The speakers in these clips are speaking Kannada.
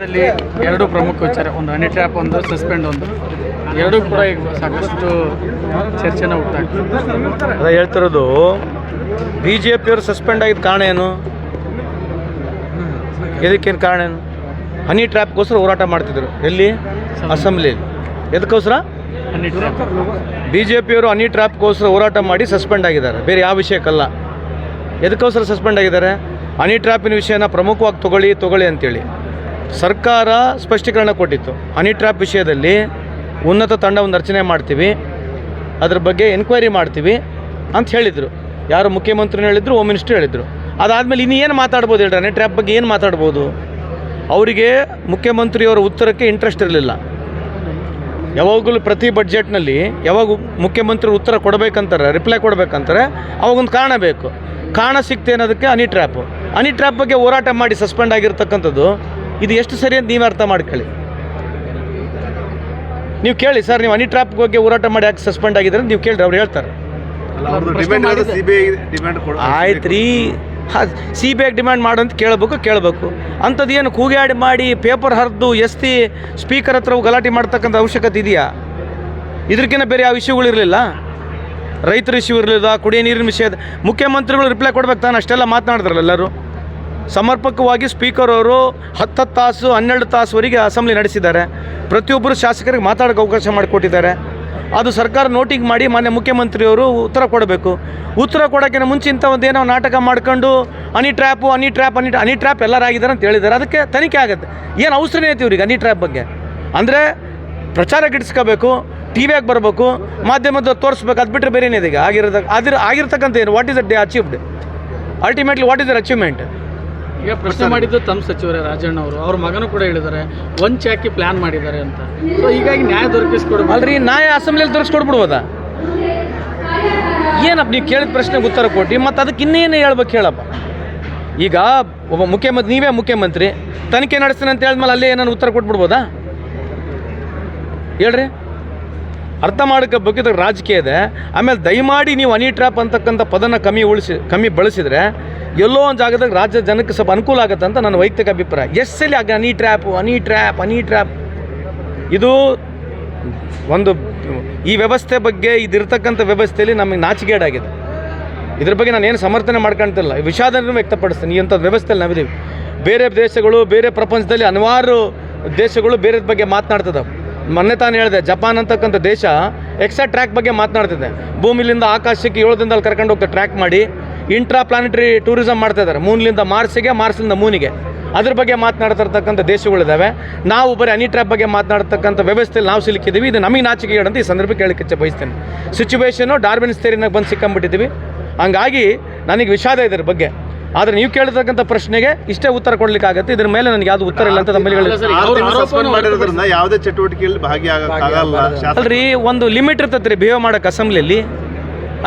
ಎರಡು ಪ್ರಮುಖ ವಿಚಾರ, ಒಂದು ಹನಿ ಟ್ರ್ಯಾಪ್, ಒಂದು ಸಸ್ಪೆಂಡ್, ಒಂದು ಎರಡೂ ಕೂಡ ಈಗ ಸಾಕಷ್ಟು ಚರ್ಚೆನ ಹುಟ್ಟಾಗ್ತದೆ. ಅದ ಹೇಳ್ತಿರೋದು, ಬಿ ಜೆ ಪಿಯವರು ಸಸ್ಪೆಂಡ್ ಆಗಿದ್ದ ಕಾರಣ ಏನು? ಇದಕ್ಕೇನು ಕಾರಣ ಏನು? ಹನಿ ಟ್ರ್ಯಾಪ್ಗೋಸ್ಕರ ಹೋರಾಟ ಮಾಡ್ತಿದ್ರು. ಎಲ್ಲಿ? ಅಸೆಂಬ್ಲಿಯಲ್ಲಿ. ಎದಕ್ಕೋಸ್ಕರ? Honey trap. ಬಿ ಜೆ ಪಿಯವರು ಹನಿ ಟ್ರ್ಯಾಪ್ಗೋಸ್ಕರ ಹೋರಾಟ ಮಾಡಿ ಸಸ್ಪೆಂಡ್ ಆಗಿದ್ದಾರೆ, ಬೇರೆ ಯಾವ ವಿಷಯಕ್ಕಲ್ಲ. ಎದಕ್ಕೋಸ್ಕರ ಸಸ್ಪೆಂಡ್ ಆಗಿದ್ದಾರೆ? ಹನಿ ಟ್ರ್ಯಾಪಿನ ವಿಷಯನ ಪ್ರಮುಖವಾಗಿ ತಗೊಳ್ಳಿ ಅಂತೇಳಿ ಸರ್ಕಾರ ಸ್ಪಷ್ಟೀಕರಣ ಕೊಟ್ಟಿತ್ತು. ಹನಿ ಟ್ರ್ಯಾಪ್ ವಿಷಯದಲ್ಲಿ ಉನ್ನತ ತಂಡವನ್ನು ರಚನೆ ಮಾಡ್ತೀವಿ, ಅದ್ರ ಬಗ್ಗೆ ಎನ್ಕ್ವೈರಿ ಮಾಡ್ತೀವಿ ಅಂತ ಹೇಳಿದರು. ಯಾರು? ಮುಖ್ಯಮಂತ್ರಿನೂ ಹೇಳಿದರು, ಹೋಮ್ ಮಿನಿಸ್ಟ್ರು ಹೇಳಿದರು. ಅದಾದಮೇಲೆ ಇನ್ನೇನು ಮಾತಾಡ್ಬೋದು ಹೇಳ್ರಿ? ಹನಿ ಟ್ರ್ಯಾಪ್ ಬಗ್ಗೆ ಏನು ಮಾತಾಡ್ಬೋದು? ಅವರಿಗೆ ಮುಖ್ಯಮಂತ್ರಿಯವರ ಉತ್ತರಕ್ಕೆ ಇಂಟ್ರೆಸ್ಟ್ ಇರಲಿಲ್ಲ. ಯಾವಾಗಲೂ ಪ್ರತಿ ಬಡ್ಜೆಟ್ನಲ್ಲಿ ಯಾವಾಗ ಮುಖ್ಯಮಂತ್ರಿ ಉತ್ತರ ಕೊಡಬೇಕಂತಾರೆ, ರಿಪ್ಲೈ ಕೊಡಬೇಕಂತಾರೆ, ಅವಾಗೊಂದು ಕಾರಣ ಬೇಕು. ಕಾರಣ ಸಿಗ್ತೇನೋದಕ್ಕೆ ಹನಿ ಟ್ರ್ಯಾಪು. ಹನಿ ಟ್ರ್ಯಾಪ್ ಬಗ್ಗೆ ಹೋರಾಟ ಮಾಡಿ ಸಸ್ಪೆಂಡ್ ಆಗಿರ್ತಕ್ಕಂಥದ್ದು ಇದು ಎಷ್ಟು ಸರಿ ಅಂತ ನೀವು ಅರ್ಥ ಮಾಡ್ಕೊಳ್ಳಿ. ನೀವು ಕೇಳಿ, ಸರ್ ನೀವು ಹನಿ ಟ್ರ್ಯಾಪ್ ಬಗ್ಗೆ ಹೋರಾಟ ಮಾಡಿ ಯಾಕೆ ಸಸ್ಪೆಂಡ್ ಆಗಿದ್ದಾರೆ ನೀವು ಕೇಳಿರಿ, ಅವ್ರು ಹೇಳ್ತಾರೆ. ಆಯ್ತು ರೀ, ಸಿ ಬಿ ಐಗೆ ಡಿಮ್ಯಾಂಡ್ ಮಾಡು ಅಂತ ಕೇಳಬೇಕು. ಅಂಥದ್ದು ಏನು ಕೂಗಾಡಿ ಮಾಡಿ ಪೇಪರ್ ಹರಿದು ಎಸ್ತಿ ಸ್ಪೀಕರ್ ಹತ್ರ ಗಲಾಟೆ ಮಾಡ್ತಕ್ಕಂಥ ಅವಶ್ಯಕತೆ ಇದೆಯಾ? ಇದಕ್ಕಿಂತ ಬೇರೆ ಯಾವ ಇಶ್ಯೂಗಳಿರಲಿಲ್ಲ. ರೈತರ ಇಶ್ಯೂ ಇರಲಿಲ್ಲ, ಕುಡಿಯೋ ನೀರಿನ ವಿಷಯದ ಮುಖ್ಯಮಂತ್ರಿಗಳು ರಿಪ್ಲೈ ಕೊಡ್ಬೇಕು ತಾನು. ಅಷ್ಟೆಲ್ಲ ಮಾತನಾಡಿದ್ರಲ್ಲ ಎಲ್ಲರೂ. ಸಮರ್ಪಕವಾಗಿ ಸ್ಪೀಕರ್ ಅವರು 10 ತಾಸು 12 ತಾಸುವರೆಗೆ ಅಸೆಂಬ್ಲಿ ನಡೆಸಿದ್ದಾರೆ. ಪ್ರತಿಯೊಬ್ಬರು ಶಾಸಕರಿಗೆ ಮಾತಾಡೋಕ್ಕೆ ಅವಕಾಶ ಮಾಡಿಕೊಟ್ಟಿದ್ದಾರೆ. ಅದು ಸರ್ಕಾರ ನೋಟಿಂಗ್ ಮಾಡಿ ಮಾನ್ಯ ಮುಖ್ಯಮಂತ್ರಿಯವರು ಉತ್ತರ ಕೊಡಬೇಕು. ಉತ್ತರ ಕೊಡೋಕ್ಕಿಂತ ಮುಂಚೆ ಇಂಥ ಒಂದೇನೋ ನಾಟಕ ಮಾಡ್ಕೊಂಡು ಹನಿ ಟ್ರ್ಯಾಪ್ ಎಲ್ಲರಾಗಿದ್ದಾರೆ ಅಂತ ಹೇಳಿದ್ದಾರೆ. ಅದಕ್ಕೆ ತನಿಖೆ ಆಗುತ್ತೆ. ಏನು ಅವಸರನೇ ಐತಿ ಇವ್ರಿಗೆ ಹನಿ ಟ್ರ್ಯಾಪ್ ಬಗ್ಗೆ? ಅಂದರೆ ಪ್ರಚಾರ ಗಿಡಿಸ್ಕೋಬೇಕು, ಟಿ ವಿಯಾಗಿ ಬರಬೇಕು, ಮಾಧ್ಯಮದ ತೋರಿಸ್ಬೇಕು, ಅದು ಬಿಟ್ಟರೆ ಬೇರೆ ಏನಿದೆ ಈಗ ಆಗಿರ್ತಕ್ಕಂಥ ಏನು? What is the achieved? Ultimately what is their achievement? ಈಗ ಪ್ರಶ್ನೆ ಮಾಡಿದ್ದು ತಮ್ಮ ಸಚಿವರೇ ರಾಜಣ್ಣ ಅವರು, ಅವ್ರ ಮಗನೂ ಕೂಡ ಹೇಳಿದ್ದಾರೆ ವಂಚೆ ಹಾಕಿ ಪ್ಲ್ಯಾನ್ ಮಾಡಿದ್ದಾರೆ ಅಂತ. ಸೊ ಹೀಗಾಗಿ ನ್ಯಾಯ ದೊರಕಿಸ್ಕೊಡ್ಬೋದು ಅಲ್ರಿ. ನ್ಯಾಯ ಅಸೆಂಬ್ಲಿಯಲ್ಲಿ ದೊರಕಿಸ್ಕೊಡ್ಬಿಡ್ಬೋದಾ? ಏನಪ್ಪ ನೀವು ಕೇಳಿದ ಪ್ರಶ್ನೆಗೆ ಉತ್ತರ ಕೊಟ್ಟು ಮತ್ತು ಅದಕ್ಕೆ ಇನ್ನೇನು ಹೇಳ್ಬೇಕು ಹೇಳಪ್ಪ. ಈಗ ಒಬ್ಬ ನೀವೇ ಮುಖ್ಯಮಂತ್ರಿ ತನಿಖೆ ನಡೆಸ್ತೀನಿ ಅಂತ ಹೇಳಿದ್ಮೇಲೆ ಅಲ್ಲೇ ಏನಾದ್ರು ಉತ್ತರ ಕೊಟ್ಬಿಡ್ಬೋದಾ? ಹೇಳ್ರಿ, ಅರ್ಥ ಮಾಡ್ಕೋಬೇಕು. ಇದು ರಾಜಕೀಯ ಇದೆ. ಆಮೇಲೆ ದಯಮಾಡಿ ನೀವು ಹನಿ ಟ್ರ್ಯಾಪ್ ಅಂತಕ್ಕಂಥ ಪದನ ಕಮ್ಮಿ ಬಳಸಿದರೆ ಎಲ್ಲೋ ಒಂದು ಜಾಗದಾಗ ರಾಜ್ಯ ಜನಕ್ಕೆ ಸ್ವಲ್ಪ ಅನುಕೂಲ ಆಗುತ್ತೆ ಅಂತ ನನ್ನ ವೈಯಕ್ತಿಕ ಅಭಿಪ್ರಾಯ. ಎಷ್ಟಲ್ಲಿ ಆಗ ಹನಿ ಟ್ರ್ಯಾಪ್ ಇದು ಒಂದು ಈ ವ್ಯವಸ್ಥೆ ಬಗ್ಗೆ, ಇದಿರ್ತಕ್ಕಂಥ ವ್ಯವಸ್ಥೆಯಲ್ಲಿ ನಮಗೆ ನಾಚಿಕೆಗೇಡಾಗಿದೆ. ಇದ್ರ ಬಗ್ಗೆ ನಾನು ಏನು ಸಮರ್ಥನೆ ಮಾಡ್ಕೊಳ್ತಿಲ್ಲ, ವಿಷಾದನೂ ವ್ಯಕ್ತಪಡಿಸ್ತೀನಿ. ಈ ಅಂಥದ್ದು ವ್ಯವಸ್ಥೆಯಲ್ಲಿ ನಾವಿದ್ದೀವಿ. ಬೇರೆ ದೇಶಗಳು, ಬೇರೆ ಪ್ರಪಂಚದಲ್ಲಿ ಹಲವಾರು ದೇಶಗಳು ಬೇರೆ ಬಗ್ಗೆ ಮಾತನಾಡ್ತದೆ. ಮೊನ್ನೆ ತಾನು ಹೇಳಿದೆ, ಜಪಾನ್ ಅಂತಕ್ಕಂಥ ದೇಶ ಎಕ್ಸ್ಟ್ರಾ ಟ್ರ್ಯಾಕ್ ಬಗ್ಗೆ ಮಾತನಾಡ್ತಿದೆ. ಭೂಮಿಲಿಂದ ಆಕಾಶಕ್ಕೆ 7 ದಿನದಲ್ಲಿ ಕರ್ಕೊಂಡು ಹೋಗ್ತಾ ಟ್ರ್ಯಾಕ್ ಮಾಡಿ ಇಂಟ್ರಾ ಪ್ಲಾನೆಟರಿ ಟೂರಿಸಮ್ ಮಾಡ್ತಾಯಿದ್ದಾರೆ. ಮೂನ್ಲಿಂದ ಮಾರ್ಸಿಗೆ, ಮಾರ್ಸ್ಲಿಂದ ಮೂನಿಗೆ. ಅದ್ರ ಬಗ್ಗೆ ಮಾತನಾಡ್ತಿರ್ತಕ್ಕಂಥ ದೇಶಗಳಿದ್ದಾವೆ. ನಾವು ಬರೀ ಹನಿ ಟ್ರ್ಯಾಪ್ ಬಗ್ಗೆ ಮಾತನಾಡ್ತಕ್ಕಂಥ ವ್ಯವಸ್ಥೆಯಲ್ಲಿ ನಾವು ಸಿಲುಕಿದ್ದೀವಿ. ಇದು ನಮಗೆ ನಾಚಿಕೆ ಅಂತ ಈ ಸಂದರ್ಭಕ್ಕೆ ಹೇಳಕ್ಕೆ ಬಯಸ್ತೇನೆ. ಸಿಚುವೇಶನು ಡಾರ್ವಿನ್ಸ್ ಥಿಯರಿನಾಗ ಬಂದು ಸಿಕ್ಕೊಂಬಿಟ್ಟಿದ್ದೀವಿ. ಹಂಗಾಗಿ ನನಗೆ ವಿಷಾದ ಇದ್ರ ಬಗ್ಗೆ. ಆದರೆ ನೀವು ಕೇಳಿರ್ತಕ್ಕಂಥ ಪ್ರಶ್ನೆಗೆ ಇಷ್ಟೇ ಉತ್ತರ ಕೊಡಲಿಕ್ಕಾಗತ್ತೆ. ಇದ್ರ ಮೇಲೆ ನನಗೆ ಯಾವುದು ಉತ್ತರ ಇಲ್ಲ ಅಂತ ತಮ್ಮಲ್ಲಿ ಯಾವುದೇ ಚಟುವಟಿಕೆಯಲ್ಲಿ ಭಾಗಿಯಾಗಲ್ಲ. ಅಲ್ರಿ, ಒಂದು ಲಿಮಿಟ್ ಇರ್ತೈತೆ ರೀ ಬಿಹೇವ್ ಮಾಡೋಕೆ ಅಸೆಂಬ್ಲಿಯಲ್ಲಿ.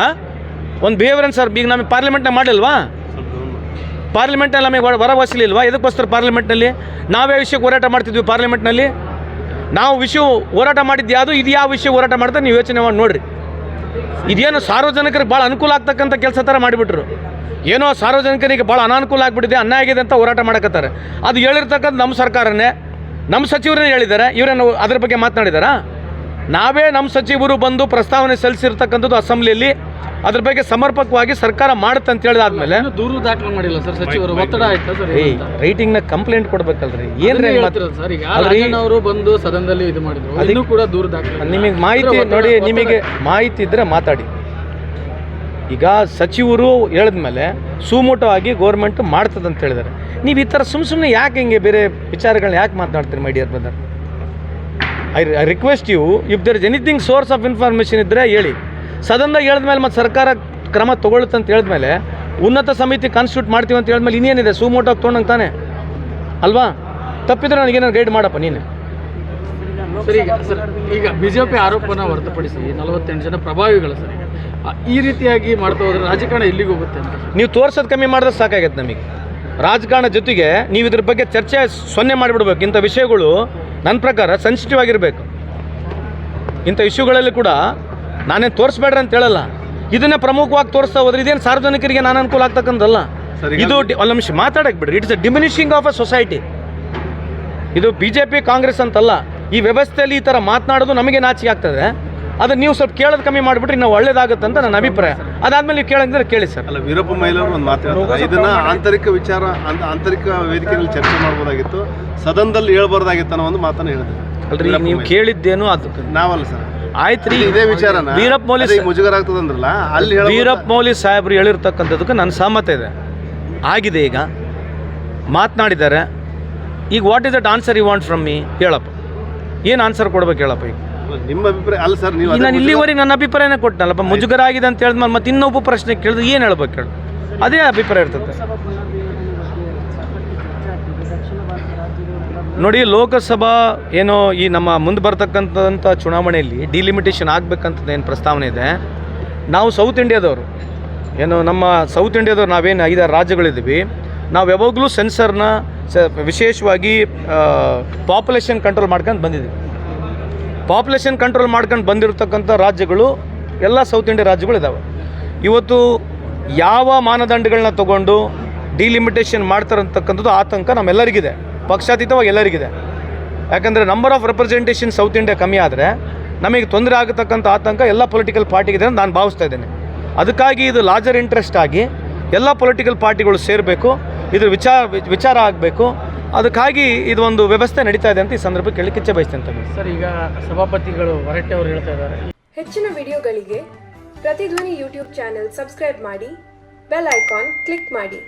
ಒಂದು ಬಿಹೇವಿಯರ್ ಸರ್. ಈಗ ನಮಗೆ ಪಾರ್ಲಿಮೆಂಟ್ನಾಗ ಮಾಡಿಲ್ವಾ? ಪಾರ್ಲಿಮೆಂಟ್ನಲ್ಲಿ ನಮಗೆ ಹೊರವಸಲಿಲ್ವಾ? ಎದಕ್ಕೋಸ್ಕರ ಪಾರ್ಲಿಮೆಂಟ್ನಲ್ಲಿ ನಾವೇ ವಿಷಯಕ್ಕೆ ಹೋರಾಟ ಮಾಡ್ತಿದ್ವಿ. ಪಾರ್ಲಿಮೆಂಟ್ನಲ್ಲಿ ನಾವು ವಿಷಯ ಹೋರಾಟ ಮಾಡಿದ್ದು ಯಾವುದು, ಇದು ಯಾವ ವಿಷಯ ಹೋರಾಟ ಮಾಡ್ತಾರೆ ನೀವು ಯೋಚನೆ ಮಾಡಿ ನೋಡಿರಿ. ಇದೇನು ಸಾರ್ವಜನಿಕರಿಗೆ ಭಾಳ ಅನುಕೂಲ ಆಗ್ತಕ್ಕಂಥ ಕೆಲಸ ಥರ ಮಾಡಿಬಿಟ್ರು. ಏನೋ ಸಾರ್ವಜನಿಕರಿಗೆ ಭಾಳ ಅನಾನುಕೂಲ ಆಗಿಬಿಟ್ಟಿದೆ, ಅನ್ಯಾಯ ಆಗಿದೆ ಅಂತ ಹೋರಾಟ ಮಾಡಕತ್ತಾರೆ. ಅದು ಹೇಳಿರ್ತಕ್ಕಂಥ ನಮ್ಮ ಸರ್ಕಾರನೇ, ನಮ್ಮ ಸಚಿವರನ್ನೇ ಹೇಳಿದ್ದಾರೆ. ಇವರೇನು ಅದ್ರ ಬಗ್ಗೆ ಮಾತನಾಡಿದಾರಾ? ನಾವೇ ನಮ್ಮ ಸಚಿವರು ಬಂದು ಪ್ರಸ್ತಾವನೆ ಸಲ್ಲಿಸಿರ್ತಕ್ಕಂಥದ್ದು ಅಸೆಂಬ್ಲಿಯಲ್ಲಿ. ಅದ್ರ ಬಗ್ಗೆ ಸಮರ್ಪಕವಾಗಿ ಸರ್ಕಾರ ಮಾಡುತ್ತೆ ಅಂತ ಹೇಳಿದಾದ್ಮೇಲೆ ದೂರು ದಾಖಲೆ ಮಾಡಿಲ್ಲ ಸರ್ ಸಚಿವರು. ಒತ್ತಡ ಆಯ್ತಾ ಸರ್? ರೈಟಿಂಗ್ನ ಕಂಪ್ಲೇಂಟ್ ಕೊಡ್ಬೇಕಲ್ರಿ. ಏನ್ರಿ ಸರ್? ಈಗ ಅವರು ಬಂದು ಸದನದಲ್ಲಿ ಇದು ಮಾಡಿದ್ರು, ಅದನ್ನು ಕೂಡ ದೂರು ದಾಖಲೆ. ನಿಮಗೆ ಮಾಹಿತಿ ನೋಡಿ, ನಿಮಗೆ ಮಾಹಿತಿ ಇದ್ದರೆ ಮಾತಾಡಿ. ಈಗ ಸಚಿವರು ಹೇಳಿದ್ಮೇಲೆ ಸುಮೋಟವಾಗಿ ಗೌರ್ಮೆಂಟ್ ಮಾಡ್ತದೆ ಅಂತ ಹೇಳಿದ್ದಾರೆ. ನೀವು ಈ ಥರ ಸುಮ್ಮನೆ ಯಾಕೆ ಹಿಂಗೆ ಬೇರೆ ವಿಚಾರಗಳನ್ನ ಯಾಕೆ ಮಾತನಾಡ್ತೀರಿ my dear brother? I request you, if there is anything source of information ಇದ್ದರೆ ಹೇಳಿ. ಸದನದಾಗ ಹೇಳಿದ್ಮೇಲೆ ಮತ್ತು ಸರ್ಕಾರ ಕ್ರಮ ತೊಗೊಳುತ್ತೆ ಅಂತ ಹೇಳಿದ್ಮೇಲೆ, ಉನ್ನತ ಸಮಿತಿ ಕಾನ್ಸ್ಟಿಟ್ಯೂಟ್ ಮಾಡ್ತೀವಿ ಅಂತ ಹೇಳಿದ್ಮೇಲೆ ಇನ್ನೇನಿದೆ? ಸುಮೋಟೋಗಿ ತೊಗೊಂಡಂಗೆ ತಾನೆ ಅಲ್ವಾ? ತಪ್ಪಿದ್ರೆ ನನಗೇನಾದ್ರು ಗೈಡ್ ಮಾಡಪ್ಪ ನೀನು. ಸರಿ, ಈಗ ಬಿಜೆಪಿ ಆರೋಪನ ಹೊರತುಪಡಿಸಿ 48 ಜನ ಪ್ರಭಾವಿಗಳು ಸರ್ ಈ ರೀತಿಯಾಗಿ ಮಾಡ್ತಾ ಹೋದ್ರೆ ರಾಜಕಾರಣ ಎಲ್ಲಿಗೆ ಹೋಗುತ್ತೆ ಅಂತ ನೀವು ತೋರ್ಸೋದು ಕಮ್ಮಿ ಮಾಡಿದ್ರೆ ಸಾಕಾಗತ್ತೆ ನಮಗೆ. ರಾಜಕಾರಣ ಜೊತೆಗೆ ನೀವು ಇದ್ರ ಬಗ್ಗೆ ಚರ್ಚೆ ಸೊನ್ನೆ ಮಾಡಿಬಿಡ್ಬೇಕು. ಇಂಥ ವಿಷಯಗಳು ನನ್ನ ಪ್ರಕಾರ ಸೆನ್ಸಿಟಿವ್ ಆಗಿರಬೇಕು. ಇಂಥ ಇಶ್ಯೂಗಳಲ್ಲಿ ಕೂಡ ನಾನೇನು ತೋರಿಸ್ಬೇಡ್ರಿ ಅಂತ ಹೇಳಲ್ಲ, ಇದನ್ನೇ ಪ್ರಮುಖವಾಗಿ ತೋರಿಸ್ತಾ ಹೋದ್ರೆ ಇದೇನು ಸಾರ್ವಜನಿಕರಿಗೆ ನಾನು ಅನುಕೂಲ ಆಗ್ತಕ್ಕಂಥದ್ದಲ್ಲ. ಇದು ಒಂದು ನಿಮಿಷ ಮಾತಾಡಕ್ಕೆ ಬಿಡ್ರಿ. It's a diminishing of a society. ಇದು BJP ಕಾಂಗ್ರೆಸ್ ಅಂತಲ್ಲ, ಈ ವ್ಯವಸ್ಥೆಯಲ್ಲಿ ಈ ಥರ ಮಾತನಾಡೋದು ನಮಗೆ ನಾಚಿಕೆ ಆಗ್ತದೆ. ಅದನ್ನು ನೀವು ಸ್ವಲ್ಪ ಕೇಳೋದು ಕಮ್ಮಿ ಮಾಡಿಬಿಟ್ರೆ ನಾವು ಒಳ್ಳೇದಾಗುತ್ತೆ ಅಂತ ನನ್ನ ಅಭಿಪ್ರಾಯ. ಅದಾದ್ಮೇಲೆ ನೀವು ಕೇಳಂದ್ರೆ ಕೇಳಿ ಸರ್. ಅಲ್ಲ, ವೀರಪ್ಪ ಮೊಯ್ಲಿಯವರು ಒಂದು ಮಾತಾಡ್ತಾರೆ, ಇದನ್ನ ಆಂತರಿಕ ವಿಚಾರ ಆಂತರಿಕ ವೇದಿಕೆಯಲ್ಲಿ ಚರ್ಚೆ ಮಾಡ್ಬೋದಾಗಿತ್ತು, ಸದನದಲ್ಲಿ ಹೇಳ್ಬಾರ್ದಾಗಿತ್ತು ಅನ್ನೋ ಒಂದು ಮಾತನ್ನು ಹೇಳಿದ್ರು. ಅಲ್ರಿ, ನೀವು ಕೇಳಿದ್ದೇನು ಅದು ನಾವಲ್ಲ ಸರ್, ಆಯ್ತು ರೀ. ಇದೇ ವಿಚಾರನ ವೀರಪ್ಪ ಮೊಯ್ಲಿ ಮುಜುಗರ ಆಗ್ತದಂದ್ರಲ್ಲ, ಅಲ್ಲಿ ವೀರಪ್ಪ ಮೊಯ್ಲಿ ಸಾಹೇಬ್ರು ಹೇಳಿರ್ತಕ್ಕಂಥದಕ್ಕೆ ನನ್ನ ಸಹಮತ ಇದೆ. ಆಗಿದೆ, ಈಗ ಮಾತನಾಡಿದ್ದಾರೆ. ಈಗ what is that answer you want from me? ಹೇಳಪ್ಪ, ಏನು ಆನ್ಸರ್ ಕೊಡ್ಬೇಕು ಹೇಳಪ್ಪ. ಈಗ ನಿಮ್ಮ ಅಭಿಪ್ರಾಯ ಅಲ್ಲ ಸರ್, ನೀವು ನಾನು ಇಲ್ಲಿವರೆಗೆ ನನ್ನ ಅಭಿಪ್ರಾಯನೇ ಕೊಟ್ಟನಲ್ಲಪ್ಪ. ಮುಜುಗರ ಆಗಿದೆ ಅಂತ ಹೇಳಿದ್ಮೇಲೆ ಮತ್ತೆ ಇನ್ನೊಬ್ಬ ಪ್ರಶ್ನೆ ಕೇಳಿದ್ರೆ ಏನು ಹೇಳ್ಬೇಕು ಹೇಳಿ? ಅದೇ ಅಭಿಪ್ರಾಯ ಇರ್ತದೆ ನೋಡಿ. ಲೋಕಸಭಾ ಏನೋ ಈ ನಮ್ಮ ಮುಂದೆ ಬರ್ತಕ್ಕಂಥ ಚುನಾವಣೆಯಲ್ಲಿ ಡಿಲಿಮಿಟೇಷನ್ ಆಗಬೇಕಂತದ್ದು ಏನು ಪ್ರಸ್ತಾವನೆ ಇದೆ. ನಾವು ಸೌತ್ ಇಂಡಿಯಾದವರು, ಏನು ನಮ್ಮ ಸೌತ್ ಇಂಡಿಯಾದವ್ರು ನಾವೇನು 5 ರಾಜ್ಯಗಳಿದ್ದೀವಿ, ನಾವು ಯಾವಾಗಲೂ ಸೆನ್ಸರ್ನ ವಿಶೇಷವಾಗಿ ಪಾಪ್ಯುಲೇಷನ್ ಕಂಟ್ರೋಲ್ ಮಾಡ್ಕೊಂಡು ಬಂದಿದ್ದೀವಿ. ಪಾಪ್ಯುಲೇಷನ್ ಕಂಟ್ರೋಲ್ ಮಾಡ್ಕೊಂಡು ಬಂದಿರತಕ್ಕಂಥ ರಾಜ್ಯಗಳು ಎಲ್ಲ ಸೌತ್ ಇಂಡಿಯಾ ರಾಜ್ಯಗಳಿದ್ದಾವೆ. ಇವತ್ತು ಯಾವ ಮಾನದಂಡಗಳನ್ನ ತಗೊಂಡು ಡಿಲಿಮಿಟೇಷನ್ ಮಾಡ್ತಾರಂತಕ್ಕಂಥದ್ದು ಆತಂಕ ನಮ್ಮೆಲ್ಲರಿಗಿದೆ, ಪಕ್ಷಾತೀತವಾಗಿ ಎಲ್ಲರಿಗಿದೆ. ಯಾಕಂದರೆ number of representation south India ಕಮ್ಮಿ ಆದರೆ ನಮಗೆ ತೊಂದರೆ ಆಗತಕ್ಕಂಥ ಆತಂಕ ಎಲ್ಲ ಪೊಲಿಟಿಕಲ್ ಪಾರ್ಟಿಗಿದೆ ಅಂತ ನಾನು ಭಾವಿಸ್ತಾ ಇದ್ದೇನೆ. ಅದಕ್ಕಾಗಿ ಇದು ಲಾರ್ಜರ್ ಇಂಟ್ರೆಸ್ಟ್ ಆಗಿ ಎಲ್ಲ ಪೊಲಿಟಿಕಲ್ ಪಾರ್ಟಿಗಳು ಸೇರಬೇಕು, ಇದ್ರ ವಿಚಾರ ಆಗಬೇಕು. ಅದಕ್ಕಾಗಿ ಇದೊಂದು ವ್ಯವಸ್ಥೆ ನಡೀತಾ ಇದೆ ಅಂತ ಈ ಸಂದರ್ಭಕ್ಕೆ ಹೇಳಲಿಕ್ಕೆ ಇಚ್ಛೆ ಬಯಸ್ತೇನೆ. ಸರ್, ಈಗ ಸಭಾಪತಿಗಳು ಹೊರಟ್ಟೆ ಅವರು ಹೇಳ್ತಾ ಇದ್ದಾರೆ, ಹೆಚ್ಚಿನ ವಿಡಿಯೋಗಳಿಗೆ ಪ್ರತಿಧ್ವನಿ ಯೂಟ್ಯೂಬ್ ಚಾನೆಲ್ ಸಬ್ಸ್ಕ್ರೈಬ್ ಮಾಡಿ, ಬೆಲ್ ಐಕಾನ್ ಕ್ಲಿಕ್ ಮಾಡಿ.